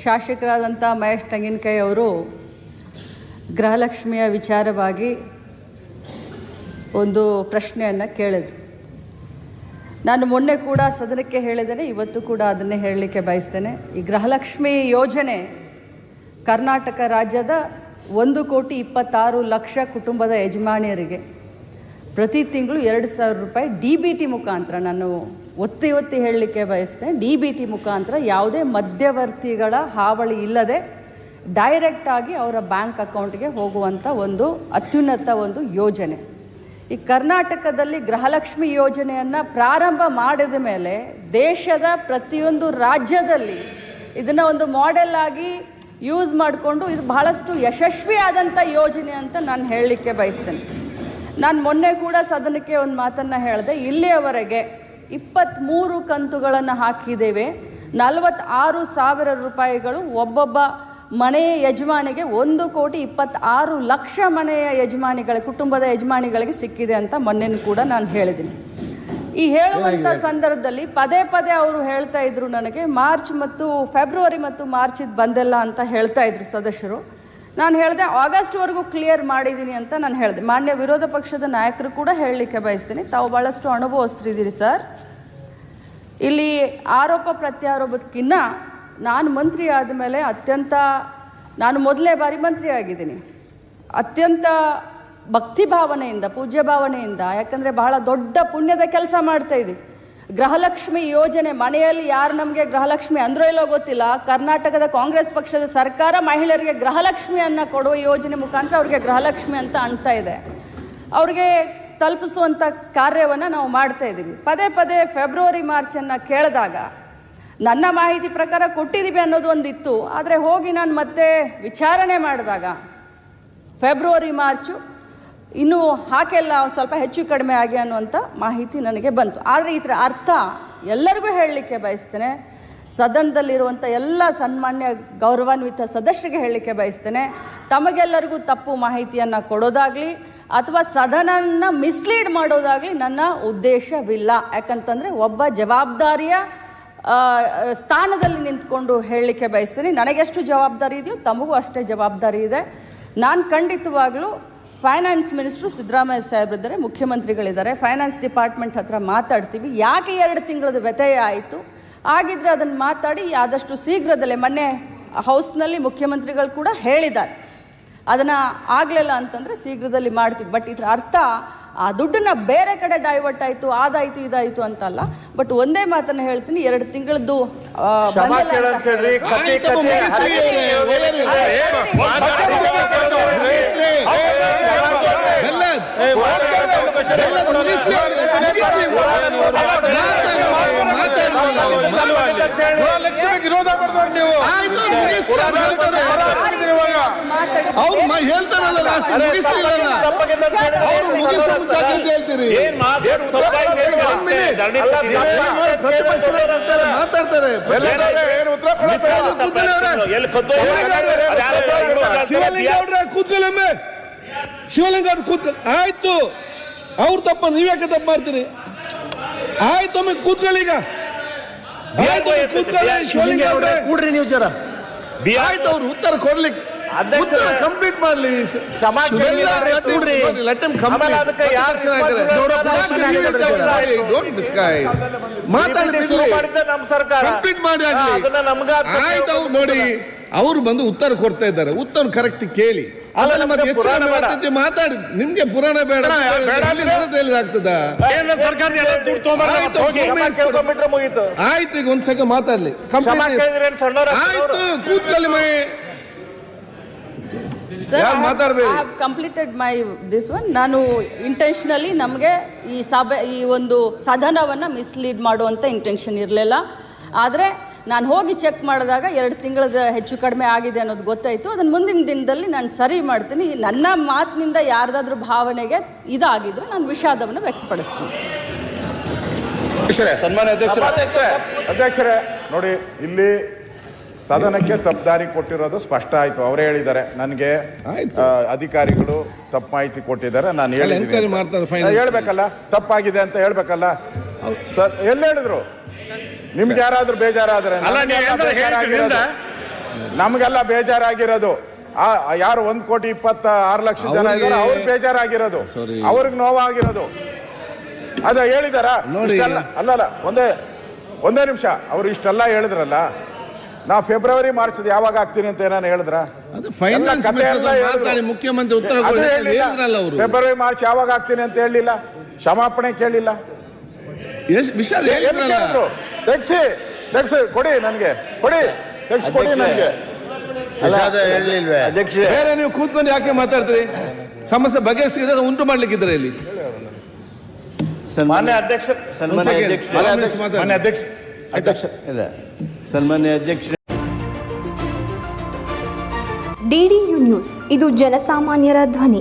ಶಾಸಕರಾದಂಥ ಮಹೇಶ್ ತೆಂಗಿನಕಾಯಿ ಅವರು ಗೃಹಲಕ್ಷ್ಮಿಯ ವಿಚಾರವಾಗಿ ಒಂದು ಪ್ರಶ್ನೆಯನ್ನು ಕೇಳಿದರು. ನಾನು ಮೊನ್ನೆ ಕೂಡ ಸದನಕ್ಕೆ ಹೇಳಿದ್ದೇನೆ, ಇವತ್ತು ಕೂಡ ಅದನ್ನೇ ಹೇಳಲಿಕ್ಕೆ ಬಯಸ್ತೇನೆ. ಈ ಗೃಹಲಕ್ಷ್ಮಿ ಯೋಜನೆ ಕರ್ನಾಟಕ ರಾಜ್ಯದ 1,26,00,000 ಕುಟುಂಬದ ಯಜಮಾನಿಯರಿಗೆ ಪ್ರತಿ ತಿಂಗಳು 2,000 ರೂಪಾಯಿ DBT ಮುಖಾಂತರ, ನಾನು ಒತ್ತಿ ಹೇಳಲಿಕ್ಕೆ ಬಯಸ್ತೇನೆ, DBT ಮುಖಾಂತರ ಯಾವುದೇ ಮಧ್ಯವರ್ತಿಗಳ ಹಾವಳಿ ಇಲ್ಲದೆ ಡೈರೆಕ್ಟ್ ಆಗಿ ಅವರ ಬ್ಯಾಂಕ್ ಅಕೌಂಟ್ಗೆ ಹೋಗುವಂಥ ಒಂದು ಅತ್ಯುನ್ನತ ಒಂದು ಯೋಜನೆ. ಈ ಕರ್ನಾಟಕದಲ್ಲಿ ಗೃಹಲಕ್ಷ್ಮಿ ಯೋಜನೆಯನ್ನು ಪ್ರಾರಂಭ ಮಾಡಿದ ಮೇಲೆ ದೇಶದ ಪ್ರತಿಯೊಂದು ರಾಜ್ಯದಲ್ಲಿ ಇದನ್ನು ಒಂದು ಮಾಡೆಲ್ ಆಗಿ ಯೂಸ್ ಮಾಡಿಕೊಂಡು ಇದು ಬಹಳಷ್ಟು ಯಶಸ್ವಿಯಾದಂಥ ಯೋಜನೆ ಅಂತ ನಾನು ಹೇಳಲಿಕ್ಕೆ ಬಯಸ್ತೇನೆ. ನಾನು ಮೊನ್ನೆ ಕೂಡ ಸದನಕ್ಕೆ ಒಂದು ಮಾತನ್ನು ಹೇಳಿದೆ. ಇಲ್ಲಿಯವರೆಗೆ 23 ಕಂತುಗಳನ್ನು ಹಾಕಿದ್ದೇವೆ. 46,000 ರೂಪಾಯಿಗಳು ಒಬ್ಬೊಬ್ಬ ಮನೆಯ ಯಜಮಾನಿಗೆ 1,26,00,000 ಮನೆಯ ಯಜಮಾನಿಗಳ ಕುಟುಂಬದ ಯಜಮಾನಿಗಳಿಗೆ ಸಿಕ್ಕಿದೆ ಅಂತ ಮೊನ್ನೆನೂ ಕೂಡ ನಾನು ಹೇಳಿದ್ದೀನಿ. ಈ ಹೇಳುವಂಥ ಸಂದರ್ಭದಲ್ಲಿ ಪದೇ ಅವರು ಹೇಳ್ತಾ ಇದ್ರು, ನನಗೆ ಫೆಬ್ರವರಿ ಮತ್ತು ಮಾರ್ಚ್ ಇದು ಬಂದಿಲ್ಲ ಅಂತ ಹೇಳ್ತಾ ಇದ್ರು ಸದಸ್ಯರು. ನಾನು ಹೇಳಿದೆ ಆಗಸ್ಟ್ವರೆಗೂ ಕ್ಲಿಯರ್ ಮಾಡಿದ್ದೀನಿ ಅಂತ ನಾನು ಹೇಳಿದೆ. ಮಾನ್ಯ ವಿರೋಧ ಪಕ್ಷದ ನಾಯಕರು ಕೂಡ ಹೇಳಲಿಕ್ಕೆ ಬಯಸ್ತೀನಿ, ತಾವು ಭಾಳಷ್ಟು ಅನುಭವಿಸ್ತಿದ್ದೀರಿ ಸರ್. ಇಲ್ಲಿ ಆರೋಪ ಪ್ರತ್ಯಾರೋಪಕ್ಕಿಂತ ನಾನು ಮಂತ್ರಿ ಆದಮೇಲೆ ನಾನು ಮೊದಲೇ ಬಾರಿ ಮಂತ್ರಿ ಆಗಿದ್ದೀನಿ, ಅತ್ಯಂತ ಭಕ್ತಿ ಭಾವನೆಯಿಂದ, ಪೂಜ್ಯ ಭಾವನೆಯಿಂದ, ಯಾಕಂದರೆ ಬಹಳ ದೊಡ್ಡ ಪುಣ್ಯದ ಕೆಲಸ ಮಾಡ್ತಾ ಇದ್ದೀವಿ. ಗೃಹಲಕ್ಷ್ಮಿ ಯೋಜನೆ ಮನೆಯಲ್ಲಿ ಯಾರು ನಮಗೆ ಗೃಹಲಕ್ಷ್ಮಿ ಅಂದ್ರೋ ಇಲ್ಲೋ ಗೊತ್ತಿಲ್ಲ, ಕರ್ನಾಟಕದ ಕಾಂಗ್ರೆಸ್ ಪಕ್ಷದ ಸರ್ಕಾರ ಮಹಿಳೆಯರಿಗೆ ಗೃಹಲಕ್ಷ್ಮಿಯನ್ನು ಕೊಡುವ ಯೋಜನೆ ಮುಖಾಂತರ ಅವ್ರಿಗೆ ಗೃಹಲಕ್ಷ್ಮಿ ಅಂತ ಅನ್ತಾ ಇದೆ. ಅವ್ರಿಗೆ ತಲುಪಿಸುವಂಥ ಕಾರ್ಯವನ್ನು ನಾವು ಮಾಡ್ತಾ ಇದ್ದೀವಿ. ಪದೇ ಫೆಬ್ರವರಿ ಮಾರ್ಚನ್ನು ಕೇಳಿದಾಗ ನನ್ನ ಮಾಹಿತಿ ಪ್ರಕಾರ ಕೊಟ್ಟಿದ್ದೀವಿ ಅನ್ನೋದು ಒಂದಿತ್ತು. ಆದರೆ ಹೋಗಿ ನಾನು ಮತ್ತೆ ವಿಚಾರಣೆ ಮಾಡಿದಾಗ ಫೆಬ್ರವರಿ ಮಾರ್ಚು ಇನ್ನೂ ಹಾಕೆಲ್ಲ ಸ್ವಲ್ಪ ಹೆಚ್ಚು ಕಡಿಮೆ ಆಗಿ ಅನ್ನುವಂಥ ಮಾಹಿತಿ ನನಗೆ ಬಂತು. ಆದರೆ ಇದರ ಅರ್ಥ ಎಲ್ಲರಿಗೂ ಹೇಳಲಿಕ್ಕೆ ಬಯಸ್ತೇನೆ, ಸದನದಲ್ಲಿರುವಂಥ ಎಲ್ಲ ಸನ್ಮಾನ್ಯ ಗೌರವಾನ್ವಿತ ಸದಸ್ಯರಿಗೆ ಹೇಳಲಿಕ್ಕೆ ಬಯಸ್ತೇನೆ, ತಮಗೆಲ್ಲರಿಗೂ ತಪ್ಪು ಮಾಹಿತಿಯನ್ನು ಕೊಡೋದಾಗಲಿ ಅಥವಾ ಸದನನ ಮಿಸ್ಲೀಡ್ ಮಾಡೋದಾಗಲಿ ನನ್ನ ಉದ್ದೇಶವಿಲ್ಲ. ಯಾಕಂತಂದರೆ ಒಬ್ಬ ಜವಾಬ್ದಾರಿಯ ಸ್ಥಾನದಲ್ಲಿ ನಿಂತ್ಕೊಂಡು ಹೇಳಲಿಕ್ಕೆ ಬಯಸ್ತೇನೆ. ನನಗೆಷ್ಟು ಜವಾಬ್ದಾರಿ ಇದೆಯೋ ತಮಗೂ ಅಷ್ಟೇ ಜವಾಬ್ದಾರಿ ಇದೆ. ನಾನು ಖಂಡಿತವಾಗ್ಲೂ ಫೈನಾನ್ಸ್ ಮಿನಿಸ್ಟ್ರು ಸಿದ್ದರಾಮಯ್ಯ ಸಾಹೇಬ್ರಿದ್ದಾರೆ, ಮುಖ್ಯಮಂತ್ರಿಗಳಿದ್ದಾರೆ, ಫೈನಾನ್ಸ್ ಡಿಪಾರ್ಟ್ಮೆಂಟ್ ಹತ್ರ ಮಾತಾಡ್ತೀವಿ. ಯಾಕೆ 2 ತಿಂಗಳದ ವ್ಯತ್ಯಯ ಆಯಿತು, ಆಗಿದ್ರೆ ಅದನ್ನು ಮಾತಾಡಿ ಆದಷ್ಟು ಶೀಘ್ರದಲ್ಲೇ, ಮೊನ್ನೆ ಹೌಸ್ನಲ್ಲಿ ಮುಖ್ಯಮಂತ್ರಿಗಳು ಕೂಡ ಹೇಳಿದ್ದಾರೆ, ಅದನ್ನು ಆಗಲಿಲ್ಲ ಅಂತಂದರೆ ಶೀಘ್ರದಲ್ಲಿ ಮಾಡ್ತೀವಿ. ಬಟ್ ಇದರ ಅರ್ಥ ಆ ದುಡ್ಡನ್ನ ಬೇರೆ ಕಡೆ ಡೈವರ್ಟ್ ಆಯಿತು, ಅದಾಯಿತು ಇದಾಯಿತು ಅಂತಲ್ಲ. ಬಟ್ ಒಂದೇ ಮಾತನ್ನು ಹೇಳ್ತೀನಿ, 2 ತಿಂಗಳದ್ದು ವಿರೋಧ ಮಾಡಿದವರು ನೀವು ಅವ್ರು ಹೇಳ್ತಾರಲ್ಲ ಮಾತಾಡ್ತಾರೆ. ಕೂತ್ಕೊಳ್ಳೊಮ್ಮೆ ಶಿವಲಿಂಗ ಅವ್ರು ಆಯ್ತು, ಅವ್ರು ತಪ್ಪ, ನೀವ್ಯಾಕೆ ತಪ್ಪು ಮಾಡ್ತೀರಿ? ಆಯ್ತು, ಒಮ್ಮೆ ಕೂತ್ಕೊಳ್ಳಿ. ಈಗ ಕೂಡ್ರಿ ನೀವು ಜರ, ಆಯ್ತು, ಅವ್ರು ಉತ್ತರ ಕೊಡ್ಲಿಕ್ಕೆ ಕಂಪ್ಲೀಟ್ ಮಾಡ್ಲಿ. ಕಂಪ್ಲೀಟ್ ಮಾಡಿ ಆಯ್ತು. ಅವ್ರು ನೋಡಿ, ಅವರು ಬಂದು ಉತ್ತರ ಕೊಡ್ತಾ ಇದ್ದಾರೆ, ಉತ್ತರ ಕರೆಕ್ಟ್ ಕೇಳಿ ಆಮೇಲೆ ಮತ್ತೆ ಹೆಚ್ಚು ಮಾತಾಡಿ. ನಿಮ್ಗೆ ಪುರಾಣ ಬೇಡ ಆಗ್ತದ? ಆಯ್ತು, ಈಗ ಒಂದ್ ಸೆಕೆಂಡ್ ಮಾತಾಡ್ಲಿ. ಆಯ್ತು, ಕೂತ್ಕೊಳ್ಳಿ ಮೈ. Completed my this one. ನಾನು ಇಂಟೆನ್ಷನಲಿ ನಮಗೆ ಈ ಒಂದು ಸದನವನ್ನು ಮಿಸ್ಲೀಡ್ ಮಾಡುವಂಥ ಇಂಟೆನ್ಷನ್ ಇರಲಿಲ್ಲ. ಆದರೆ ನಾನು ಹೋಗಿ ಚೆಕ್ ಮಾಡಿದಾಗ 2 ತಿಂಗಳದ ಹೆಚ್ಚು ಕಡಿಮೆ ಆಗಿದೆ ಅನ್ನೋದು ಗೊತ್ತಾಯಿತು. ಅದನ್ನು ಮುಂದಿನ ದಿನದಲ್ಲಿ ನಾನು ಸರಿ ಮಾಡ್ತೀನಿ. ನನ್ನ ಮಾತಿನಿಂದ ಯಾರ್ದಾದ್ರೂ ಭಾವನೆಗೆ ಇದಾಗಿದ್ರೆ ನಾನು ವಿಷಾದವನ್ನು ವ್ಯಕ್ತಪಡಿಸ್ತೀನಿ. ಅಧ್ಯಕ್ಷರೇ ನೋಡಿ, ಇಲ್ಲಿ ಸದನಕ್ಕೆ ತಪ್ಪುದಾರಿ ಕೊಟ್ಟಿರೋದು ಸ್ಪಷ್ಟ ಆಯ್ತು. ಅವರೇ ಹೇಳಿದ್ದಾರೆ, ನನಗೆ ಅಧಿಕಾರಿಗಳು ತಪ್ಪು ಮಾಹಿತಿ ಕೊಟ್ಟಿದ್ದಾರೆ, ನಾನು ಹೇಳ್ಬೇಕಲ್ಲ, ತಪ್ಪಾಗಿದೆ ಅಂತ ಹೇಳ್ಬೇಕಲ್ಲ ಸರ್. ಎಲ್ಲಿ ಹೇಳಿದ್ರು? ನಿಮ್ಗೆ ಯಾರಾದ್ರೂ ಬೇಜಾರಾದ್ರೆ ಅಲ್ಲ, ನೀವು ಏನಾದ್ರು ಹೇಳಿದ್ರಿಂದ ನಮ್ಗೆಲ್ಲ ಬೇಜಾರಾಗಿರೋದು ಯಾರು 1,26,00,000 ಜನ ಅವ್ರಿಗೆ- ಇದ್ದಾರೆ ಅವ್ರು ಬೇಜಾರಾಗಿರೋದು, Sorry. ಅವ್ರಿಗೆ ನೋವಾಗಿರೋದು. ಅದ ಹೇಳಿದಾರ ನೋಡಿ. ಅಲ್ಲಲ್ಲ, ಒಂದೇ ನಿಮಿಷ. ಅವ್ರು ಇಷ್ಟೆಲ್ಲ ಹೇಳಿದ್ರಲ್ಲ, ನಾ ಫೆಬ್ರವರಿ ಮಾರ್ಚ್ ಯಾವಾಗ ಆಗ್ತೀನಿ ಅಂತ ಏನಾರು ಹೇಳಿದ್ರ? ಅದು ಫೈನಾನ್ಸ್ ಮಾತಾಡಿ ಮುಖ್ಯಮಂತ್ರಿ ಉತ್ತರ ಹೇಳಿದ್ರಲ್ಲ ಅವರು. ಫೆಬ್ರವರಿ ಮಾರ್ಚ್ ಯಾವಾಗ ಆಗ್ತೀನಿ ಅಂತ ಹೇಳಿಲ್ಲ, ಕ್ಷಮಾಪಣೆ ಕೇಳಿಲ್ಲ. ವಿಷಯ ಹೇಳಿದ್ರಲ್ಲ. ತೆಗ್ಸಿ ಕೊಡಿ ನನಗೆ, ಕೊಡಿ ನನಗೆ. ಬೇರೆ ನೀವು ಕೂತ್ಕೊಂಡು ಯಾಕೆ ಮಾತಾಡ್ತೀರಿ? ಸಮಸ್ಯೆ ಬಗೆಹರಿಸಿದ್ರೆ ಉಂಟು ಮಾಡ್ಲಿಕ್ಕಿದ್ರೆ ಇಲ್ಲಿ ಮಾನ್ಯ ಅಧ್ಯಕ್ಷ, ಸನ್ಮಾನ್ಯ ಅಧ್ಯಕ್ಷ. DDU ನ್ಯೂಸ್, ಇದು ಜನಸಾಮಾನ್ಯರ ಧ್ವನಿ.